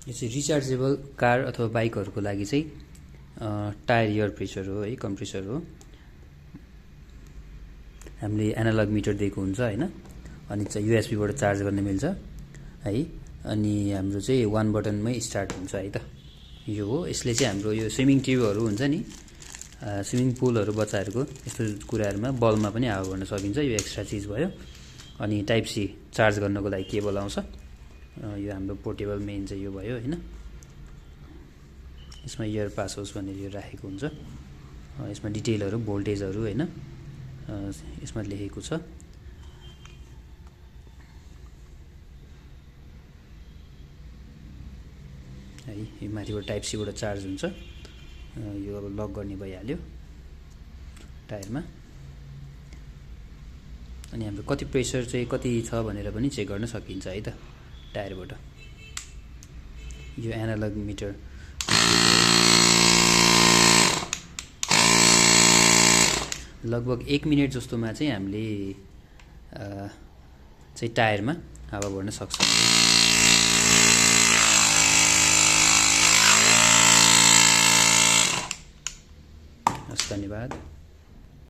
यो चाहिँ rechargeable car अथवा बाइकहरूको लागि चाहिँ टायर एयर प्रेसर हो है, कम्प्रेसर हो। हामीले एनालग मिटर दिएको हुन्छ हैन, अनि चाहिँ युएसबीबाट चार्ज गर्न मिल्छ है। अनि हाम्रो चाहिँ वान बटनमै स्टार्ट हुन्छ है त। यो हो, यसले चाहिँ हाम्रो यो स्विमिङ ट्युबहरू हुन्छ नि, स्विमिङ पुलहरू बच्चाहरूको यस्तो कुराहरूमा बलमा पनि हावा भर्न सकिन्छ। यो एक्स्ट्रा चिज भयो। अनि टाइप सी चार्ज गर्नको लागि केबल आउँछ। यो हाम्रो पोर्टेबल मेन चाहिँ यो भयो हैन। यसमा एयर पास होस् भनेर यो राखेको हुन्छ। यसमा डिटेलहरू भोल्टेजहरू हैन यसमा लेखेको छ। है यो माथिबाट टाइप सी बाट चार्ज हुन्छ। यो अब लक गर्ने भइहाल्यो टायरमा। अनि हाम्रो कति प्रेसर चाहिँ कति छ भनेर पनि चेक गर्न सकिन्छ है त टायरबाट। यो एनालग मिटर लगभग 1 मिनेट जस्तोमा चाहिँ हामीले चाहिँ टायरमा हावा भर्न सक्छौँ। हस्, धन्यवाद।